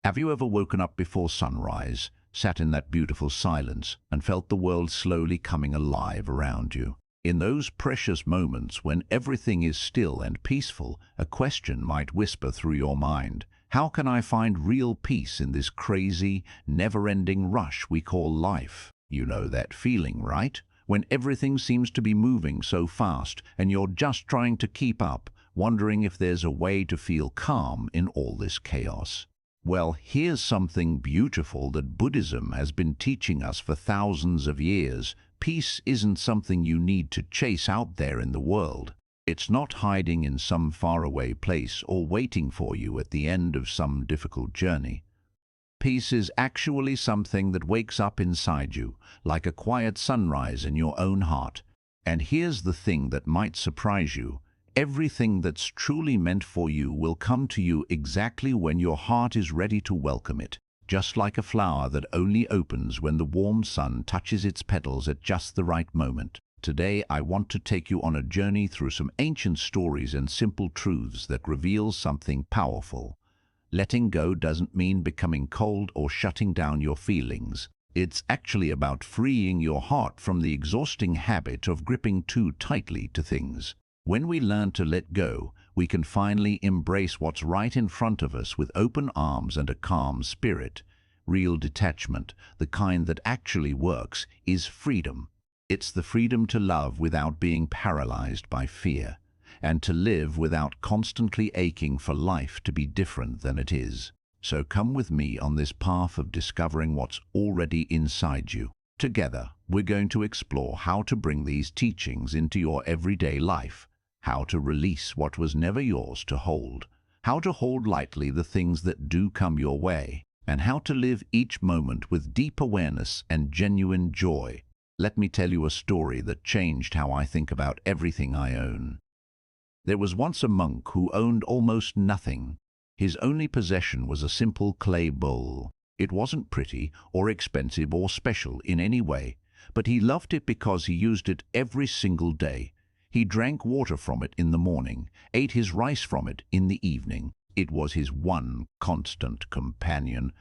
Have you ever woken up before sunrise, sat in that beautiful silence, and felt the world slowly coming alive around you? In those precious moments when everything is still and peaceful, a question might whisper through your mind. How can I find real peace in this crazy, never-ending rush we call life? You know that feeling, right? When everything seems to be moving so fast and you're just trying to keep up, wondering if there's a way to feel calm in all this chaos. Well, here's something beautiful that Buddhism has been teaching us for thousands of years. Peace isn't something you need to chase out there in the world. It's not hiding in some faraway place or waiting for you at the end of some difficult journey. Peace is actually something that wakes up inside you, like a quiet sunrise in your own heart. And here's the thing that might surprise you. Everything that's truly meant for you will come to you exactly when your heart is ready to welcome it, just like a flower that only opens when the warm sun touches its petals at just the right moment. Today, I want to take you on a journey through some ancient stories and simple truths that reveal something powerful. Letting go doesn't mean becoming cold or shutting down your feelings. It's actually about freeing your heart from the exhausting habit of gripping too tightly to things. When we learn to let go, we can finally embrace what's right in front of us with open arms and a calm spirit. Real detachment, the kind that actually works, is freedom. It's the freedom to love without being paralyzed by fear, and to live without constantly aching for life to be different than it is. So come with me on this path of discovering what's already inside you. Together, we're going to explore how to bring these teachings into your everyday life, how to release what was never yours to hold, how to hold lightly the things that do come your way, and how to live each moment with deep awareness and genuine joy. Let me tell you a story that changed how I think about everything I own. There was once a monk who owned almost nothing. His only possession was a simple clay bowl. It wasn't pretty or expensive or special in any way, but he loved it because he used it every single day. He drank water from it in the morning, ate his rice from it in the evening. It was his one constant companion.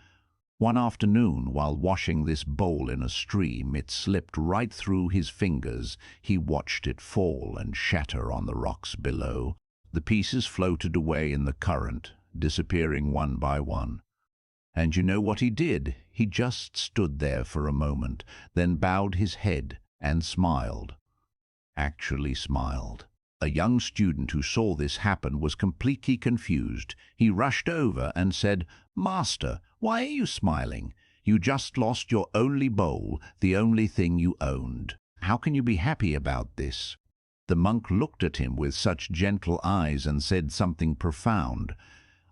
One afternoon, while washing this bowl in a stream, it slipped right through his fingers. He watched it fall and shatter on the rocks below. The pieces floated away in the current, disappearing one by one. And you know what he did? He just stood there for a moment, then bowed his head and smiled. Actually smiled. A young student who saw this happen was completely confused. He rushed over and said, "Master, why are you smiling? You just lost your only bowl, the only thing you owned. How can you be happy about this?" The monk looked at him with such gentle eyes and said something profound.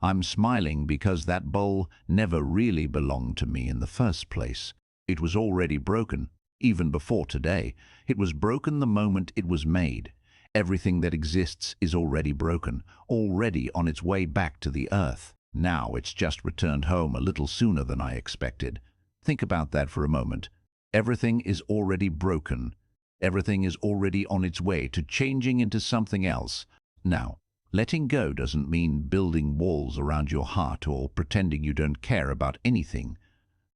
"I'm smiling because that bowl never really belonged to me in the first place. It was already broken, even before today. It was broken the moment it was made. Everything that exists is already broken, already on its way back to the earth. Now it's just returned home a little sooner than I expected." Think about that for a moment. Everything is already broken. Everything is already on its way to changing into something else. Now, letting go doesn't mean building walls around your heart or pretending you don't care about anything.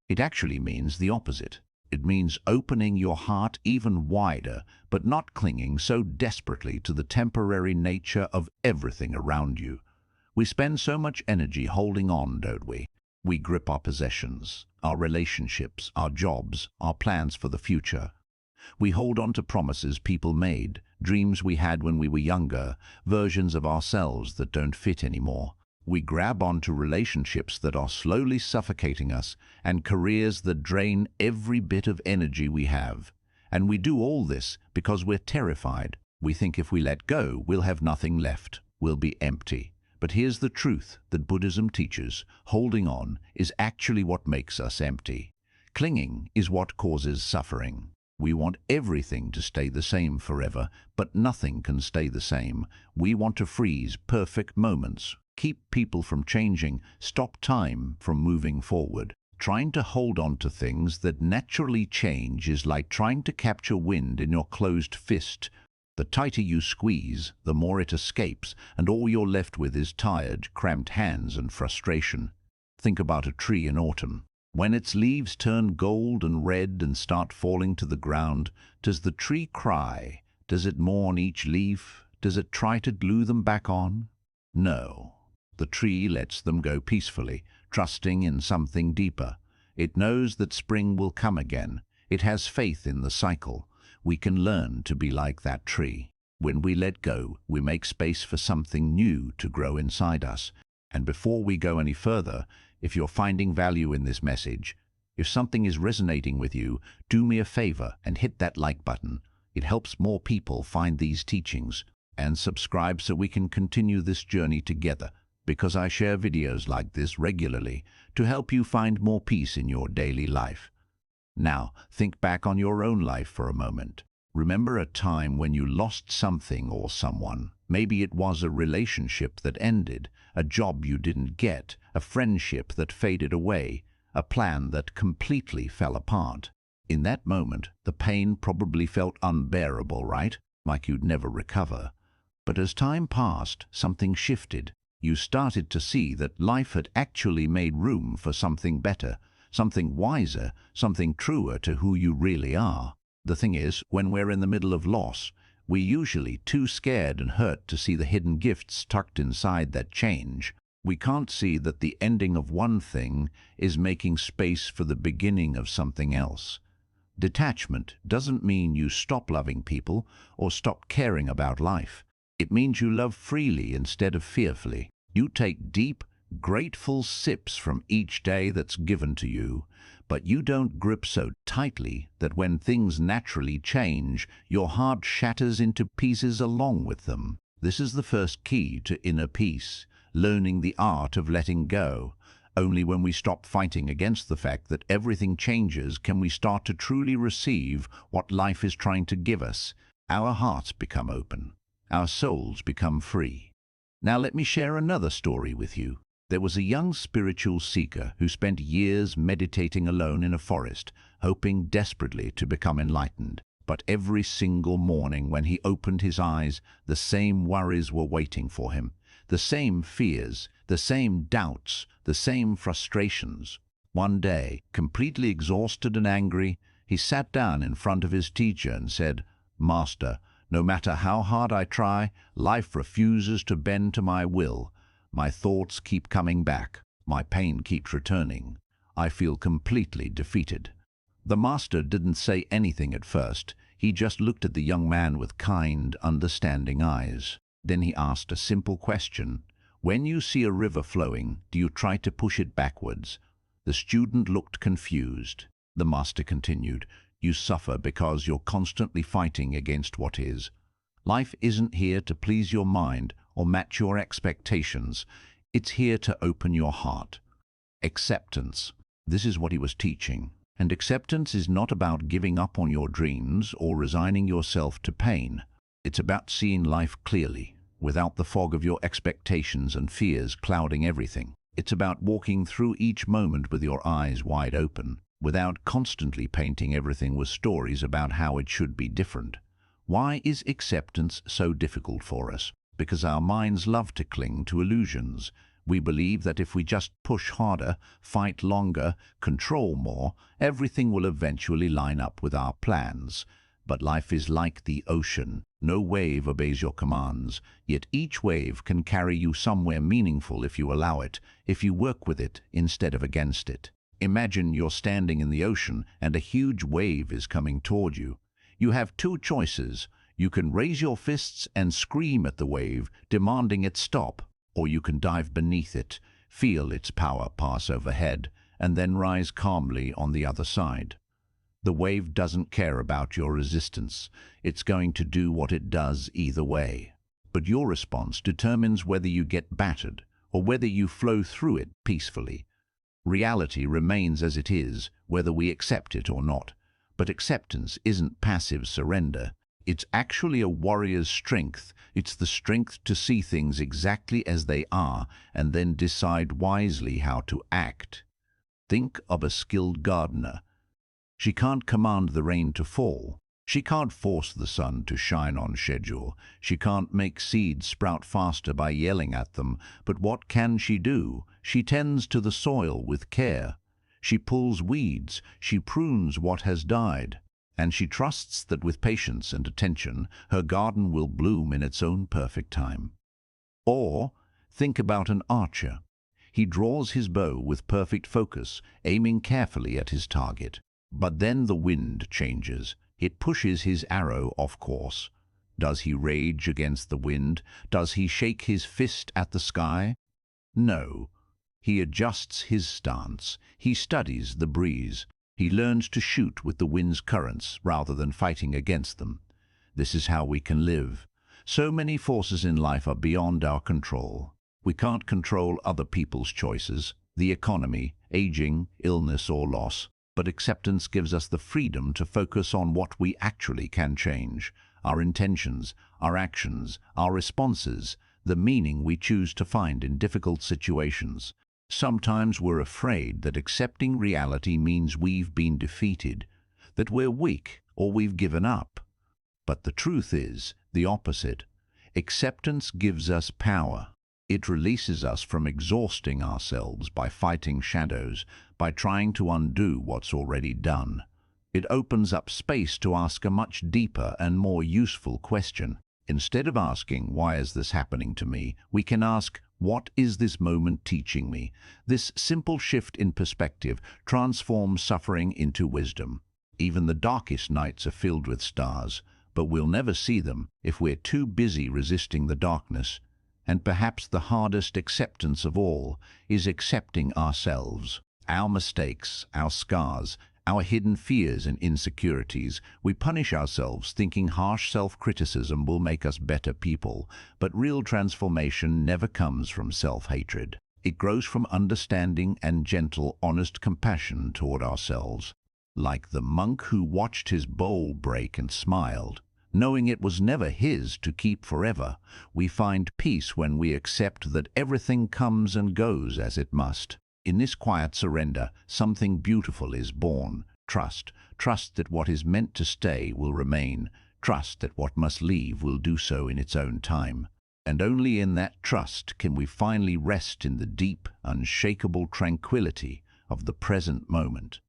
It actually means the opposite. It means opening your heart even wider, but not clinging so desperately to the temporary nature of everything around you. We spend so much energy holding on, don't we? We grip our possessions, our relationships, our jobs, our plans for the future. We hold on to promises people made, dreams we had when we were younger, versions of ourselves that don't fit anymore. We grab onto relationships that are slowly suffocating us and careers that drain every bit of energy we have. And we do all this because we're terrified. We think if we let go, we'll have nothing left. We'll be empty. But here's the truth that Buddhism teaches. Holding on is actually what makes us empty. Clinging is what causes suffering. We want everything to stay the same forever, but nothing can stay the same. We want to freeze perfect moments, keep people from changing, stop time from moving forward. Trying to hold on to things that naturally change is like trying to capture wind in your closed fist. The tighter you squeeze, the more it escapes, and all you're left with is tired, cramped hands and frustration. Think about a tree in autumn. When its leaves turn gold and red and start falling to the ground, does the tree cry? Does it mourn each leaf? Does it try to glue them back on? No. The tree lets them go peacefully, trusting in something deeper. It knows that spring will come again. It has faith in the cycle. We can learn to be like that tree. When we let go, we make space for something new to grow inside us. And before we go any further, if you're finding value in this message, if something is resonating with you, do me a favor and hit that like button. It helps more people find these teachings. And subscribe so we can continue this journey together, because I share videos like this regularly to help you find more peace in your daily life. Now, think back on your own life for a moment. Remember a time when you lost something or someone. Maybe it was a relationship that ended, a job you didn't get, a friendship that faded away, a plan that completely fell apart. In that moment, the pain probably felt unbearable, right? Like you'd never recover. But as time passed, something shifted. You started to see that life had actually made room for something better, something wiser, something truer to who you really are. The thing is, when we're in the middle of loss, we're usually too scared and hurt to see the hidden gifts tucked inside that change. We can't see that the ending of one thing is making space for the beginning of something else. Detachment doesn't mean you stop loving people or stop caring about life. It means you love freely instead of fearfully. You take deep, grateful sips from each day that's given to you, but you don't grip so tightly that when things naturally change, your heart shatters into pieces along with them. This is the first key to inner peace, learning the art of letting go. Only when we stop fighting against the fact that everything changes can we start to truly receive what life is trying to give us. Our hearts become open. Our souls become free. Now let me share another story with you. There was a young spiritual seeker who spent years meditating alone in a forest, hoping desperately to become enlightened. But every single morning when he opened his eyes, the same worries were waiting for him, the same fears, the same doubts, the same frustrations. One day, completely exhausted and angry, he sat down in front of his teacher and said, "Master, no matter how hard I try, life refuses to bend to my will. My thoughts keep coming back. My pain keeps returning. I feel completely defeated." The master didn't say anything at first. He just looked at the young man with kind, understanding eyes. Then he asked a simple question. "When you see a river flowing, do you try to push it backwards?" The student looked confused. The master continued, "You suffer because you're constantly fighting against what is. Life isn't here to please your mind or match your expectations. It's here to open your heart." Acceptance. This is what he was teaching. And acceptance is not about giving up on your dreams or resigning yourself to pain. It's about seeing life clearly, without the fog of your expectations and fears clouding everything. It's about walking through each moment with your eyes wide open, without constantly painting everything with stories about how it should be different. Why is acceptance so difficult for us? Because our minds love to cling to illusions. We believe that if we just push harder, fight longer, control more, everything will eventually line up with our plans. But life is like the ocean. No wave obeys your commands, yet each wave can carry you somewhere meaningful if you allow it, if you work with it instead of against it. Imagine you're standing in the ocean and a huge wave is coming toward you. You have two choices. You can raise your fists and scream at the wave, demanding it stop, or you can dive beneath it, feel its power pass overhead, and then rise calmly on the other side. The wave doesn't care about your resistance. It's going to do what it does either way. But your response determines whether you get battered or whether you flow through it peacefully. Reality remains as it is, whether we accept it or not. But acceptance isn't passive surrender. It's actually a warrior's strength. It's the strength to see things exactly as they are and then decide wisely how to act. Think of a skilled gardener. She can't command the rain to fall, She can't force the sun to shine on schedule. She can't make seeds sprout faster by yelling at them. But what can she do? She tends to the soil with care. She pulls weeds. She prunes what has died. And she trusts that with patience and attention, her garden will bloom in its own perfect time. Or think about an archer. He draws his bow with perfect focus, aiming carefully at his target. But then the wind changes. It pushes his arrow off course. Does he rage against the wind? Does he shake his fist at the sky? No. He adjusts his stance. He studies the breeze. He learns to shoot with the wind's currents rather than fighting against them. This is how we can live. So many forces in life are beyond our control. We can't control other people's choices, the economy, aging, illness or loss. But acceptance gives us the freedom to focus on what we actually can change, our intentions, our actions, our responses, the meaning we choose to find in difficult situations. Sometimes we're afraid that accepting reality means we've been defeated, that we're weak or we've given up. But the truth is the opposite. Acceptance gives us power. It releases us from exhausting ourselves by fighting shadows, by trying to undo what's already done. It opens up space to ask a much deeper and more useful question. Instead of asking, "Why is this happening to me?" we can ask, "What is this moment teaching me?" This simple shift in perspective transforms suffering into wisdom. Even the darkest nights are filled with stars, but we'll never see them if we're too busy resisting the darkness. And perhaps the hardest acceptance of all is accepting ourselves, our mistakes, our scars, our hidden fears and insecurities. We punish ourselves thinking harsh self-criticism will make us better people, but real transformation never comes from self-hatred. It grows from understanding and gentle, honest compassion toward ourselves. Like the monk who watched his bowl break and smiled, knowing it was never his to keep forever, we find peace when we accept that everything comes and goes as it must. In this quiet surrender, something beautiful is born. Trust. Trust that what is meant to stay will remain. Trust that what must leave will do so in its own time. And only in that trust can we finally rest in the deep, unshakable tranquility of the present moment.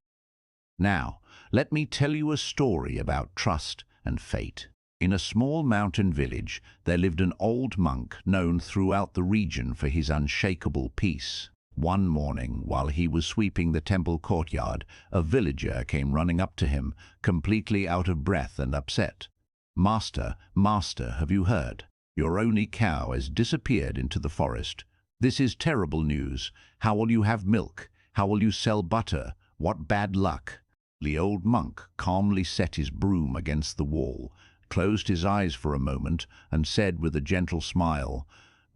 Now, let me tell you a story about trust and fate. In a small mountain village, there lived an old monk known throughout the region for his unshakable peace. One morning, while he was sweeping the temple courtyard, a villager came running up to him, completely out of breath and upset. "Master, master, have you heard? Your only cow has disappeared into the forest. This is terrible news. How will you have milk? How will you sell butter? What bad luck!" The old monk calmly set his broom against the wall, closed his eyes for a moment, and said with a gentle smile,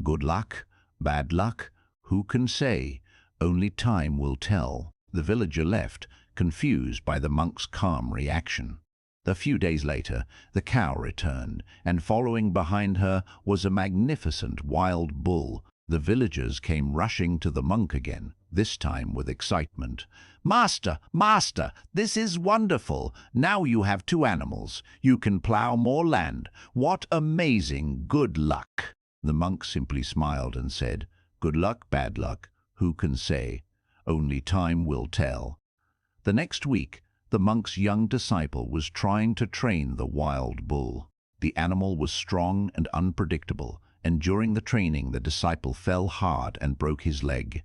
"Good luck? Bad luck? Who can say? Only time will tell." The villager left, confused by the monk's calm reaction. A few days later, the cow returned, and following behind her was a magnificent wild bull. The villagers came rushing to the monk again, this time with excitement. "Master, master, this is wonderful. Now you have two animals. You can plow more land. What amazing good luck!" The monk simply smiled and said, "Good luck, bad luck, who can say? Only time will tell." The next week, the monk's young disciple was trying to train the wild bull. The animal was strong and unpredictable, and during the training the disciple fell hard and broke his leg.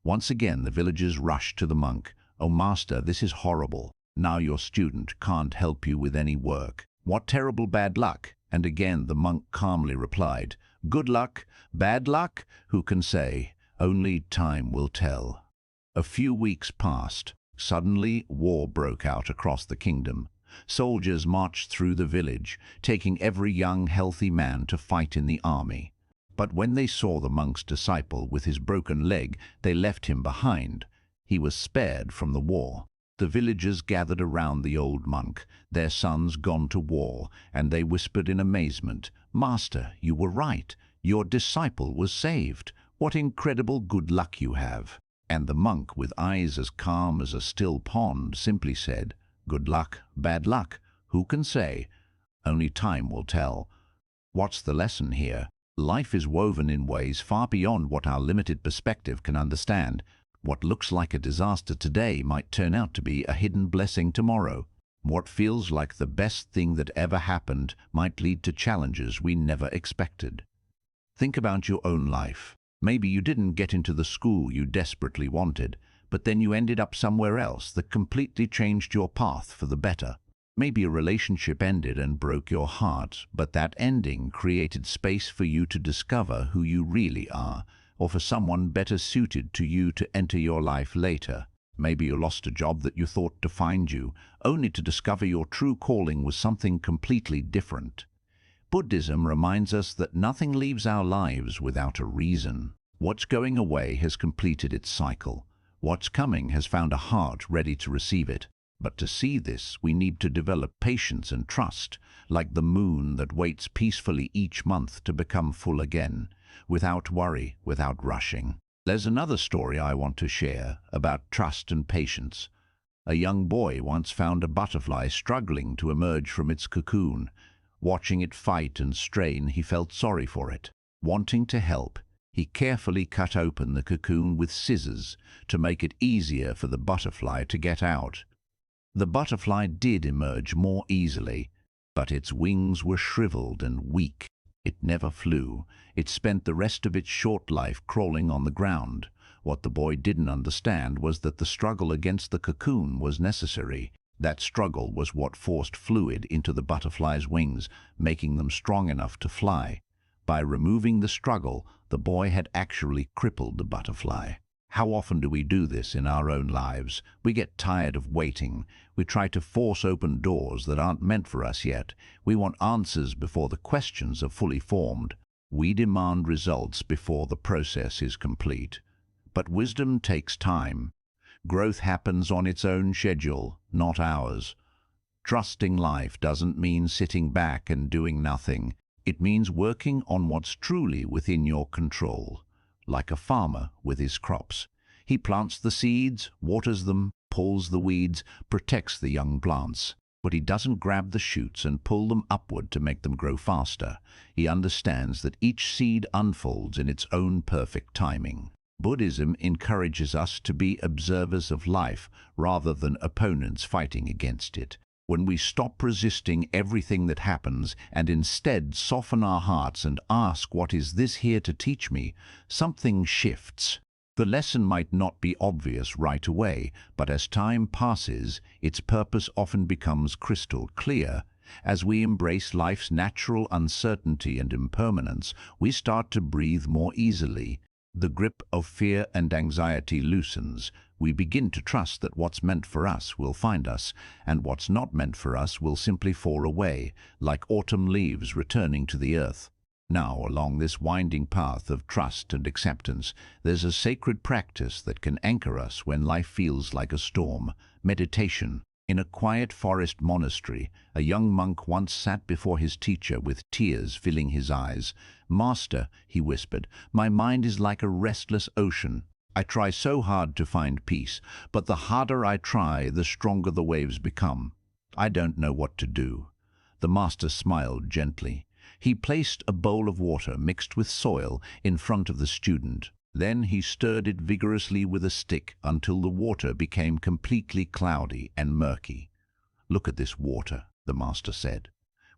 Once again the villagers rushed to the monk. "Oh, master, this is horrible. Now your student can't help you with any work. What terrible bad luck!" And again the monk calmly replied, "Good luck, bad luck, who can say? Only time will tell." A few weeks passed. Suddenly, war broke out across the kingdom. Soldiers marched through the village, taking every young, healthy man to fight in the army. But when they saw the monk's disciple with his broken leg, they left him behind. He was spared from the war. The villagers gathered around the old monk, their sons gone to war, and they whispered in amazement, "Master, you were right. Your disciple was saved. What incredible good luck you have." And the monk, with eyes as calm as a still pond, simply said, "Good luck, bad luck, Who can say? Only time will tell. What's the lesson here? Life is woven in ways far beyond what our limited perspective can understand. What looks like a disaster today might turn out to be a hidden blessing tomorrow. What feels like the best thing that ever happened might lead to challenges we never expected. Think about your own life. Maybe you didn't get into the school you desperately wanted, but then you ended up somewhere else that completely changed your path for the better. Maybe a relationship ended and broke your heart, but that ending created space for you to discover who you really are, or for someone better suited to you to enter your life later. Maybe you lost a job that you thought defined you, only to discover your true calling was something completely different. Buddhism reminds us that nothing leaves our lives without a reason. What's going away has completed its cycle. What's coming has found a heart ready to receive it. But to see this, we need to develop patience and trust, like the moon that waits peacefully each month to become full again, without worry, without rushing. There's another story I want to share about trust and patience. A young boy once found a butterfly struggling to emerge from its cocoon. Watching it fight and strain, he felt sorry for it. Wanting to help, he carefully cut open the cocoon with scissors to make it easier for the butterfly to get out. The butterfly did emerge more easily, but its wings were shriveled and weak. It never flew. It spent the rest of its short life crawling on the ground. What the boy didn't understand was that the struggle against the cocoon was necessary. That struggle was what forced fluid into the butterfly's wings, making them strong enough to fly. By removing the struggle, the boy had actually crippled the butterfly. How often do we do this in our own lives? We get tired of waiting. We try to force open doors that aren't meant for us yet. We want answers before the questions are fully formed. We demand results before the process is complete. But wisdom takes time. Growth happens on its own schedule, not ours. Trusting life doesn't mean sitting back and doing nothing. It means working on what's truly within your control. Like a farmer with his crops. He plants the seeds, waters them, pulls the weeds, protects the young plants. But he doesn't grab the shoots and pull them upward to make them grow faster. He understands that each seed unfolds in its own perfect timing. Buddhism encourages us to be observers of life rather than opponents fighting against it. When we stop resisting everything that happens and instead soften our hearts and ask, what is this here to teach me, something shifts. The lesson might not be obvious right away, but as time passes, its purpose often becomes crystal clear. As we embrace life's natural uncertainty and impermanence, we start to breathe more easily. The grip of fear and anxiety loosens. We begin to trust that what's meant for us will find us, and what's not meant for us will simply fall away, like autumn leaves returning to the earth. Now, along this winding path of trust and acceptance, there's a sacred practice that can anchor us when life feels like a storm: meditation. In a quiet forest monastery, a young monk once sat before his teacher with tears filling his eyes. "Master," he whispered, "my mind is like a restless ocean. I try so hard to find peace, but the harder I try, the stronger the waves become. I don't know what to do." The master smiled gently. He placed a bowl of water mixed with soil in front of the student. Then he stirred it vigorously with a stick until the water became completely cloudy and murky. "Look at this water," the master said.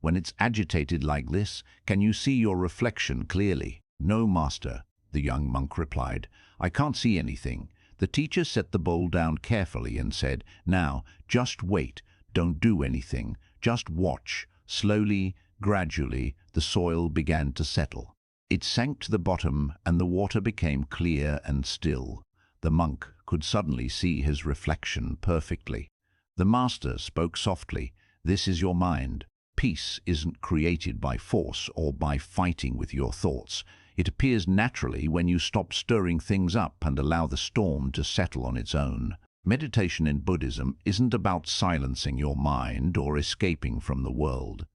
"When it's agitated like this, can you see your reflection clearly?" "No, master," the young monk replied. "I can't see anything." The teacher set the bowl down carefully and said, "Now, just wait. Don't do anything. Just watch." Slowly, gradually, the soil began to settle. It sank to the bottom and the water became clear and still. The monk could suddenly see his reflection perfectly. The master spoke softly, "This is your mind. Peace isn't created by force or by fighting with your thoughts. It appears naturally when you stop stirring things up and allow the storm to settle on its own." Meditation in Buddhism isn't about silencing your mind or escaping from the world.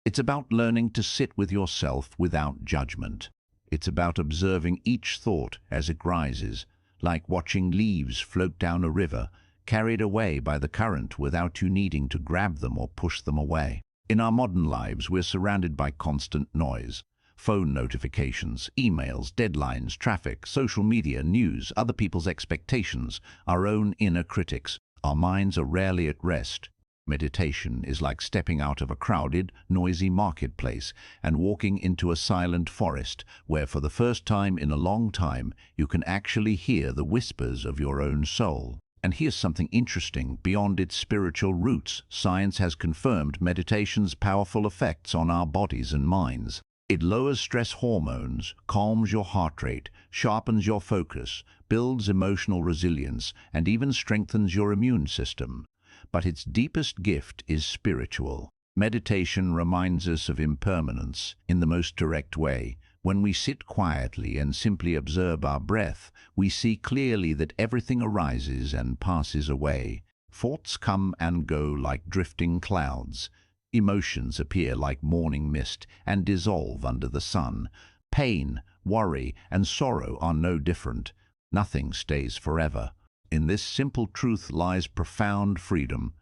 It's about learning to sit with yourself without judgment. It's about observing each thought as it rises, like watching leaves float down a river, carried away by the current without you needing to grab them or push them away. In our modern lives, we're surrounded by constant noise. Phone notifications, emails, deadlines, traffic, social media, news, other people's expectations, our own inner critics. Our minds are rarely at rest. Meditation is like stepping out of a crowded, noisy marketplace and walking into a silent forest where for the first time in a long time you can actually hear the whispers of your own soul. And here's something interesting. Beyond its spiritual roots, science has confirmed meditation's powerful effects on our bodies and minds. It lowers stress hormones, calms your heart rate, sharpens your focus, builds emotional resilience, and even strengthens your immune system. But its deepest gift is spiritual. Meditation reminds us of impermanence in the most direct way. When we sit quietly and simply observe our breath, we see clearly that everything arises and passes away. Thoughts come and go like drifting clouds. Emotions appear like morning mist and dissolve under the sun. Pain, worry, and sorrow are no different. Nothing stays forever. In this simple truth lies profound freedom.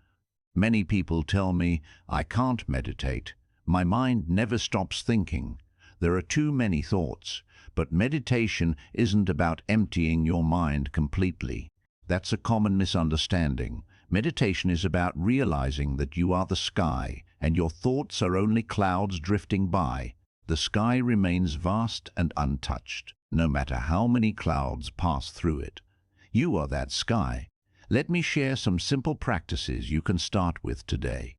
Many people tell me, I can't meditate. My mind never stops thinking. There are too many thoughts. But meditation isn't about emptying your mind completely. That's a common misunderstanding. Meditation is about realizing that you are the sky, and your thoughts are only clouds drifting by. The sky remains vast and untouched, no matter how many clouds pass through it. You are that sky. Let me share some simple practices you can start with today.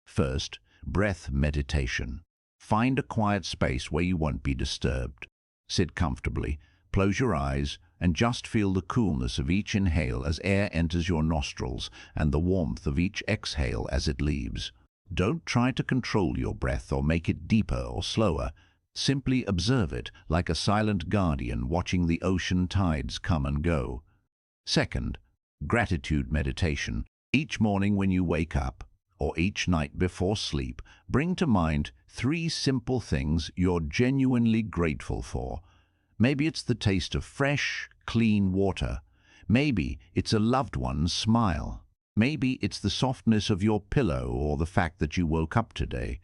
First, breath meditation. Find a quiet space where you won't be disturbed. Sit comfortably, close your eyes, and just feel the coolness of each inhale as air enters your nostrils and the warmth of each exhale as it leaves. Don't try to control your breath or make it deeper or slower. Simply observe it like a silent guardian watching the ocean tides come and go. Second, gratitude meditation. Each morning when you wake up, or each night before sleep, bring to mind 3 simple things you're genuinely grateful for. Maybe it's the taste of fresh, clean water. Maybe it's a loved one's smile. Maybe it's the softness of your pillow or the fact that you woke up today.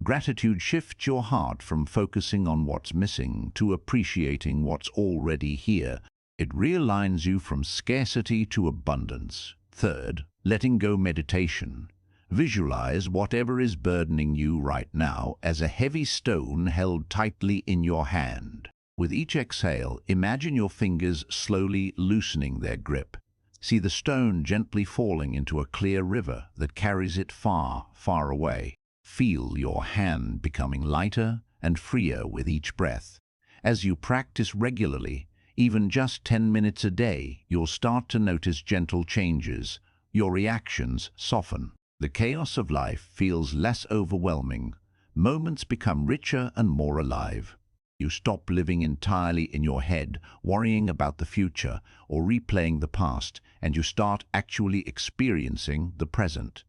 Gratitude shifts your heart from focusing on what's missing to appreciating what's already here. It realigns you from scarcity to abundance. Third, letting go meditation. Visualize whatever is burdening you right now as a heavy stone held tightly in your hand. With each exhale, imagine your fingers slowly loosening their grip. See the stone gently falling into a clear river that carries it far, far away. Feel your hand becoming lighter and freer with each breath. As you practice regularly, even just 10 minutes a day, you'll start to notice gentle changes. Your reactions soften. The chaos of life feels less overwhelming. Moments become richer and more alive. You stop living entirely in your head, worrying about the future or replaying the past, and you start actually experiencing the present.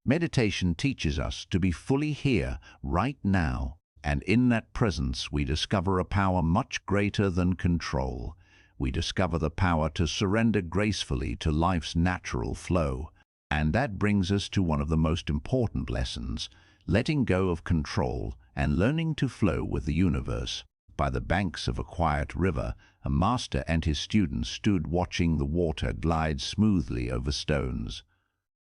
Meditation teaches us to be fully here, right now, and in that presence we discover a power much greater than control. We discover the power to surrender gracefully to life's natural flow. And that brings us to one of the most important lessons, letting go of control and learning to flow with the universe. By the banks of a quiet river, a master and his students stood watching the water glide smoothly over stones.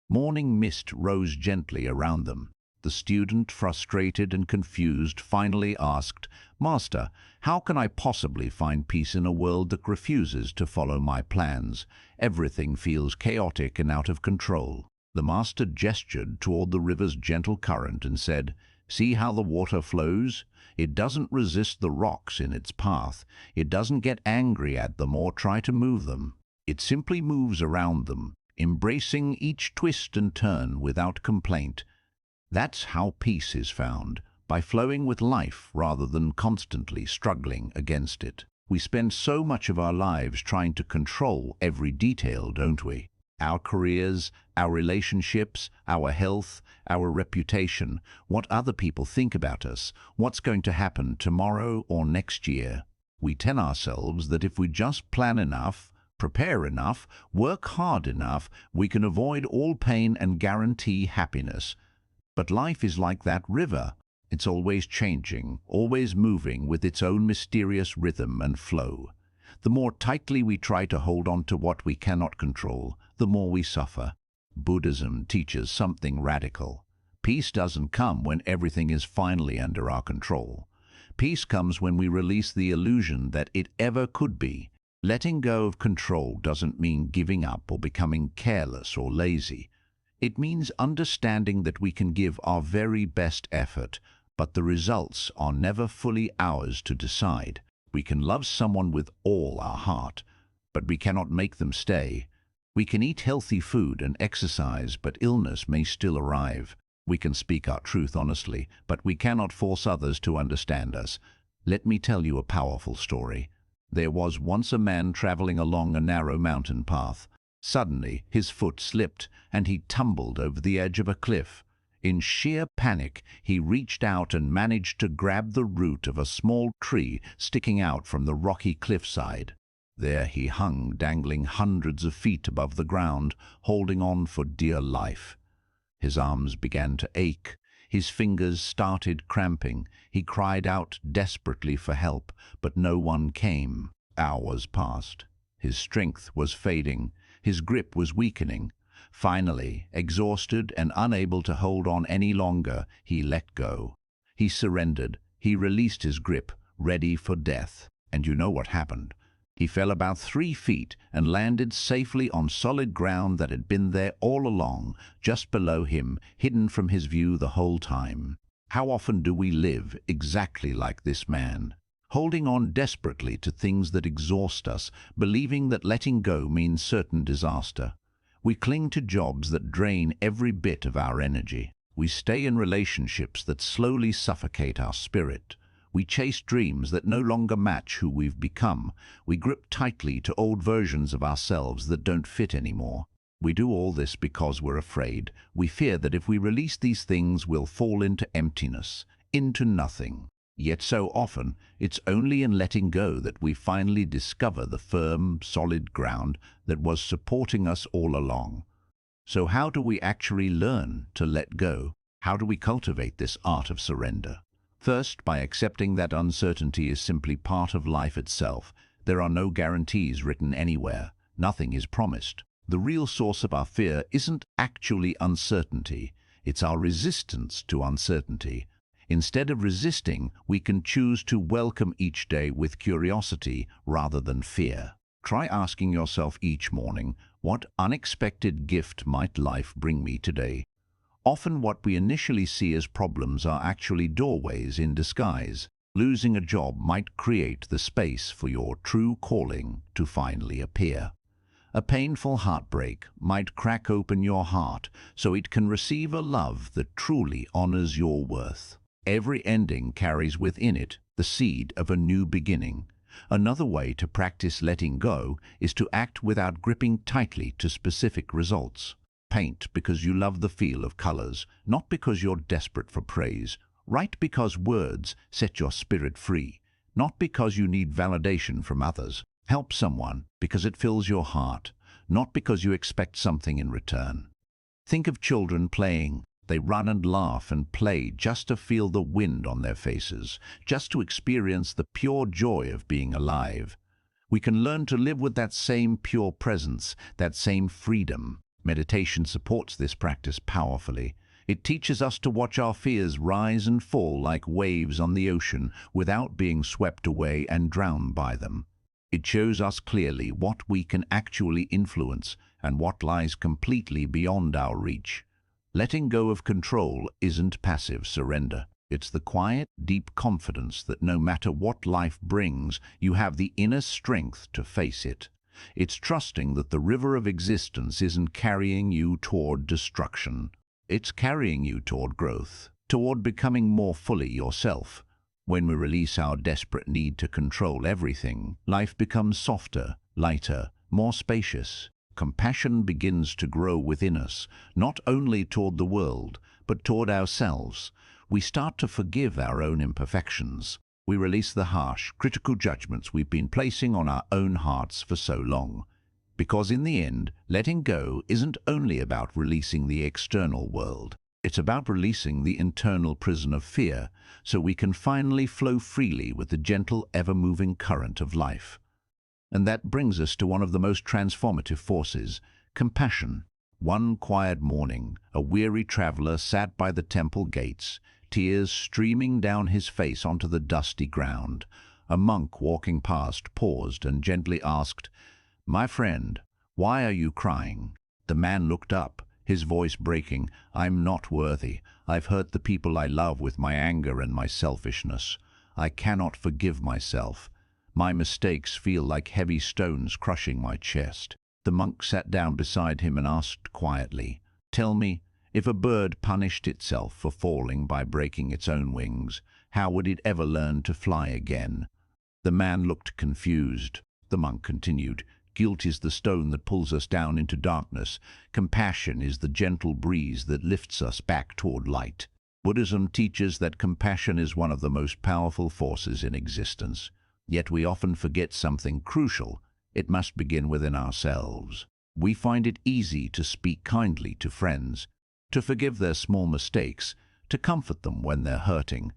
Morning mist rose gently around them. The student, frustrated and confused, finally asked, "Master, how can I possibly find peace in a world that refuses to follow my plans? Everything feels chaotic and out of control." The master gestured toward the river's gentle current and said, "See how the water flows? It doesn't resist the rocks in its path. It doesn't get angry at them or try to move them. It simply moves around them, embracing each twist and turn without complaint." That's how peace is found, by flowing with life rather than constantly struggling against it. We spend so much of our lives trying to control every detail, don't we? Our careers, our relationships, our health, our reputation, what other people think about us, what's going to happen tomorrow or next year. We tell ourselves that if we just plan enough, prepare enough, work hard enough, we can avoid all pain and guarantee happiness. But life is like that river. It's always changing, always moving with its own mysterious rhythm and flow. The more tightly we try to hold on to what we cannot control, the more we suffer. Buddhism teaches something radical. Peace doesn't come when everything is finally under our control. Peace comes when we release the illusion that it ever could be. Letting go of control doesn't mean giving up or becoming careless or lazy. It means understanding that we can give our very best effort, but the results are never fully ours to decide. We can love someone with all our heart, but we cannot make them stay. We can eat healthy food and exercise, but illness may still arrive. We can speak our truth honestly, but we cannot force others to understand us. Let me tell you a powerful story. There was once a man traveling along a narrow mountain path. Suddenly, his foot slipped, and he tumbled over the edge of a cliff. In sheer panic, he reached out and managed to grab the root of a small tree sticking out from the rocky cliffside. There he hung, dangling hundreds of feet above the ground, holding on for dear life. His arms began to ache. His fingers started cramping. He cried out desperately for help, but no one came. Hours passed. His strength was fading. His grip was weakening. Finally, exhausted and unable to hold on any longer, he let go. He surrendered. He released his grip, ready for death. And you know what happened? He fell about 3 feet and landed safely on solid ground that had been there all along, just below him, hidden from his view the whole time. How often do we live exactly like this man, holding on desperately to things that exhaust us, believing that letting go means certain disaster? We cling to jobs that drain every bit of our energy. We stay in relationships that slowly suffocate our spirit. We chase dreams that no longer match who we've become. We grip tightly to old versions of ourselves that don't fit anymore. We do all this because we're afraid. We fear that if we release these things, we'll fall into emptiness, into nothing. Yet so often, it's only in letting go that we finally discover the firm, solid ground that was supporting us all along. So how do we actually learn to let go? How do we cultivate this art of surrender? First, by accepting that uncertainty is simply part of life itself. There are no guarantees written anywhere. Nothing is promised. The real source of our fear isn't actually uncertainty. It's our resistance to uncertainty. Instead of resisting, we can choose to welcome each day with curiosity rather than fear. Try asking yourself each morning, what unexpected gift might life bring me today? Often what we initially see as problems are actually doorways in disguise. Losing a job might create the space for your true calling to finally appear. A painful heartbreak might crack open your heart so it can receive a love that truly honors your worth. Every ending carries within it the seed of a new beginning. Another way to practice letting go is to act without gripping tightly to specific results. Paint because you love the feel of colors, not because you're desperate for praise. Write because words set your spirit free, not because you need validation from others. Help someone because it fills your heart, not because you expect something in return. Think of children playing. They run and laugh and play just to feel the wind on their faces, just to experience the pure joy of being alive. We can learn to live with that same pure presence, that same freedom. Meditation supports this practice powerfully. It teaches us to watch our fears rise and fall like waves on the ocean without being swept away and drowned by them. It shows us clearly what we can actually influence and what lies completely beyond our reach. Letting go of control isn't passive surrender. It's the quiet, deep confidence that no matter what life brings, you have the inner strength to face it. It's trusting that the river of existence isn't carrying you toward destruction. It's carrying you toward growth, toward becoming more fully yourself. When we release our desperate need to control everything, life becomes softer, lighter, more spacious. Compassion begins to grow within us, not only toward the world, but toward ourselves. We start to forgive our own imperfections. We release the harsh, critical judgments we've been placing on our own hearts for so long. Because in the end, letting go isn't only about releasing the external world. It's about releasing the internal prison of fear so we can finally flow freely with the gentle, ever-moving current of life. And that brings us to one of the most transformative forces, compassion. One quiet morning, a weary traveler sat by the temple gates, tears streaming down his face onto the dusty ground. A monk walking past paused and gently asked, "My friend, why are you crying?" The man looked up, his voice breaking. "I'm not worthy. I've hurt the people I love with my anger and my selfishness. I cannot forgive myself. My mistakes feel like heavy stones crushing my chest." The monk sat down beside him and asked quietly, "Tell me, if a bird punished itself for falling by breaking its own wings, how would it ever learn to fly again?" The man looked confused. The monk continued, "Guilt is the stone that pulls us down into darkness. Compassion is the gentle breeze that lifts us back toward light." Buddhism teaches that compassion is one of the most powerful forces in existence. Yet we often forget something crucial. It must begin within ourselves. We find it easy to speak kindly to friends, to forgive their small mistakes, to comfort them when they're hurting.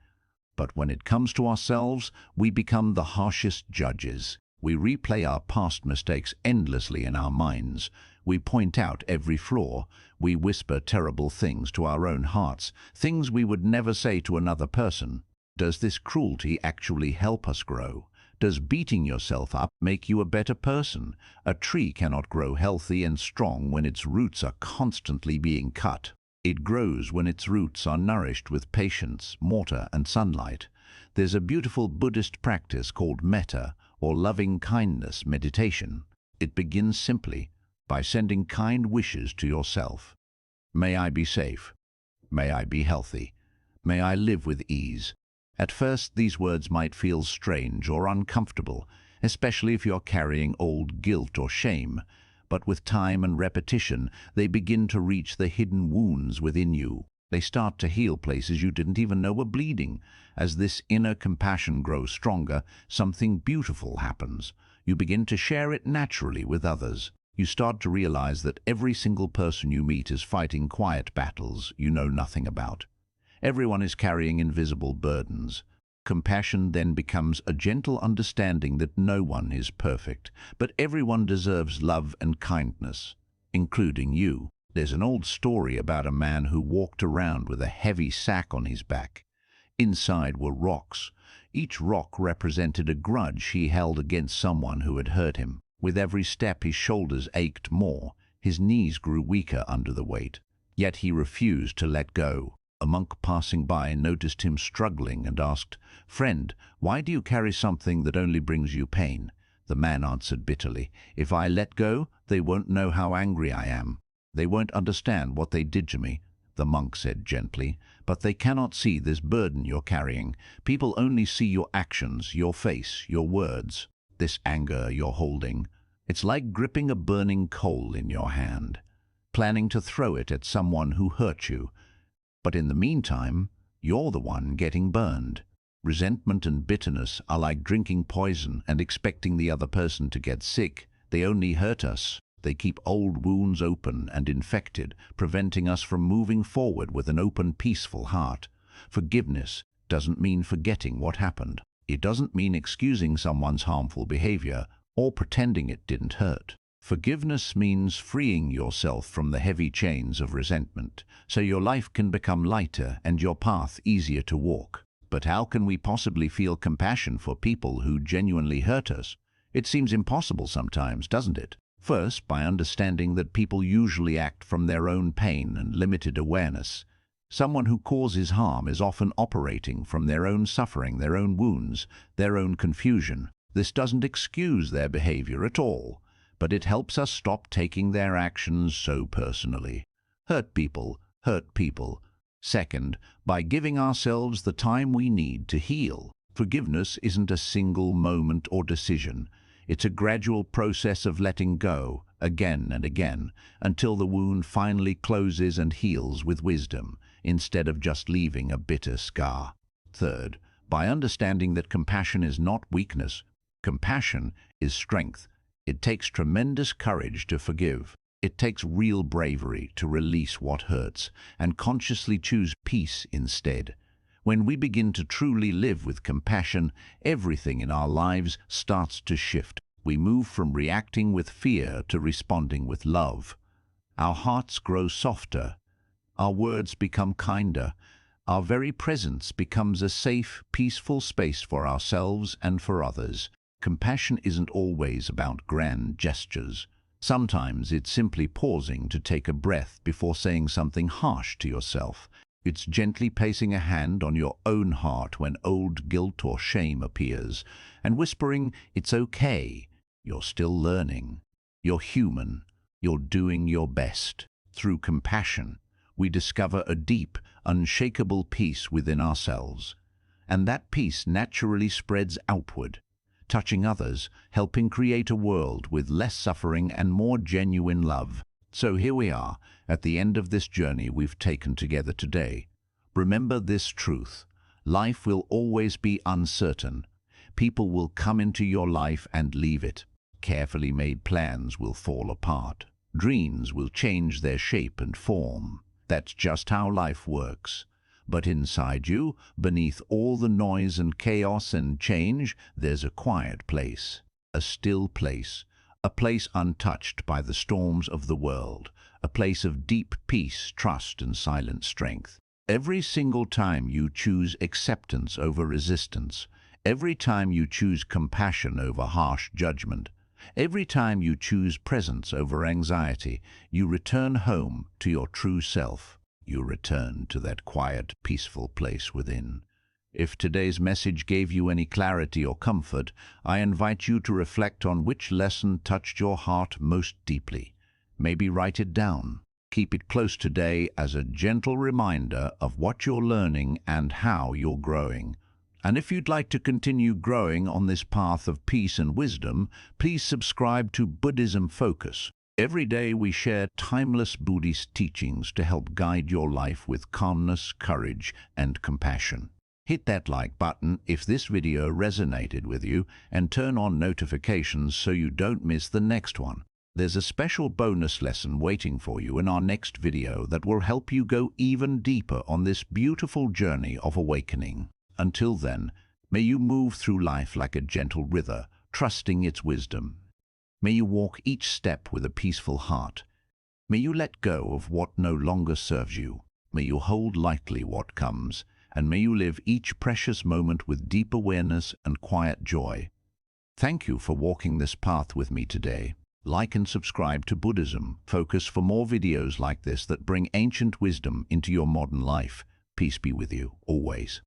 But when it comes to ourselves, we become the harshest judges. We replay our past mistakes endlessly in our minds. We point out every flaw. We whisper terrible things to our own hearts, things we would never say to another person. Does this cruelty actually help us grow? Does beating yourself up make you a better person? A tree cannot grow healthy and strong when its roots are constantly being cut. It grows when its roots are nourished with patience, mortar, and sunlight. There's a beautiful Buddhist practice called metta, or loving kindness meditation. It begins simply by sending kind wishes to yourself. May I be safe. May I be healthy. May I live with ease. At first, these words might feel strange or uncomfortable, especially if you're carrying old guilt or shame. But with time and repetition, they begin to reach the hidden wounds within you. They start to heal places you didn't even know were bleeding. As this inner compassion grows stronger, something beautiful happens. You begin to share it naturally with others. You start to realize that every single person you meet is fighting quiet battles you know nothing about. Everyone is carrying invisible burdens. Compassion then becomes a gentle understanding that no one is perfect, but everyone deserves love and kindness, including you. There's an old story about a man who walked around with a heavy sack on his back. Inside were rocks. Each rock represented a grudge he held against someone who had hurt him. With every step, his shoulders ached more. His knees grew weaker under the weight. Yet he refused to let go. A monk passing by noticed him struggling and asked, "Friend, why do you carry something that only brings you pain?" The man answered bitterly, "If I let go, they won't know how angry I am. They won't understand what they did to me." The monk said gently, "But they cannot see this burden you're carrying. People only see your actions, your face, your words. This anger you're holding, it's like gripping a burning coal in your hand, planning to throw it at someone who hurt you. But in the meantime, you're the one getting burned. Resentment and bitterness are like drinking poison and expecting the other person to get sick. They only hurt us. They keep old wounds open and infected, preventing us from moving forward with an open, peaceful heart. Forgiveness doesn't mean forgetting what happened. It doesn't mean excusing someone's harmful behavior or pretending it didn't hurt. Forgiveness means freeing yourself from the heavy chains of resentment, so your life can become lighter and your path easier to walk. But how can we possibly feel compassion for people who genuinely hurt us? It seems impossible sometimes, doesn't it? First, by understanding that people usually act from their own pain and limited awareness. Someone who causes harm is often operating from their own suffering, their own wounds, their own confusion. This doesn't excuse their behavior at all, but it helps us stop taking their actions so personally. Hurt people hurt people. Second, by giving ourselves the time we need to heal. Forgiveness isn't a single moment or decision. It's a gradual process of letting go, again and again, until the wound finally closes and heals with wisdom, instead of just leaving a bitter scar. Third, by understanding that compassion is not weakness, compassion is strength. It takes tremendous courage to forgive. It takes real bravery to release what hurts and consciously choose peace instead. When we begin to truly live with compassion, everything in our lives starts to shift. We move from reacting with fear to responding with love. Our hearts grow softer. Our words become kinder. Our very presence becomes a safe, peaceful space for ourselves and for others. Compassion isn't always about grand gestures. Sometimes it's simply pausing to take a breath before saying something harsh to yourself. It's gently placing a hand on your own heart when old guilt or shame appears, and whispering, "It's okay. You're still learning. You're human. You're doing your best." Through compassion, we discover a deep, unshakable peace within ourselves. And that peace naturally spreads outward, touching others, helping create a world with less suffering and more genuine love. So here we are, at the end of this journey we've taken together today. Remember this truth: life will always be uncertain. People will come into your life and leave it. Carefully made plans will fall apart. Dreams will change their shape and form. That's just how life works. But inside you, beneath all the noise and chaos and change, there's a quiet place, a still place, a place untouched by the storms of the world, a place of deep peace, trust, and silent strength. Every single time you choose acceptance over resistance, every time you choose compassion over harsh judgment, every time you choose presence over anxiety, you return home to your true self. You return to that quiet, peaceful place within. If today's message gave you any clarity or comfort, I invite you to reflect on which lesson touched your heart most deeply. Maybe write it down. Keep it close today as a gentle reminder of what you're learning and how you're growing. And if you'd like to continue growing on this path of peace and wisdom, please subscribe to Buddhism Focus. Every day we share timeless Buddhist teachings to help guide your life with calmness, courage, and compassion. Hit that like button if this video resonated with you, and turn on notifications so you don't miss the next one. There's a special bonus lesson waiting for you in our next video that will help you go even deeper on this beautiful journey of awakening. Until then, may you move through life like a gentle river, trusting its wisdom. May you walk each step with a peaceful heart. May you let go of what no longer serves you. May you hold lightly what comes, and may you live each precious moment with deep awareness and quiet joy. Thank you for walking this path with me today. Like and subscribe to Buddhism Focus for more videos like this that bring ancient wisdom into your modern life. Peace be with you, always.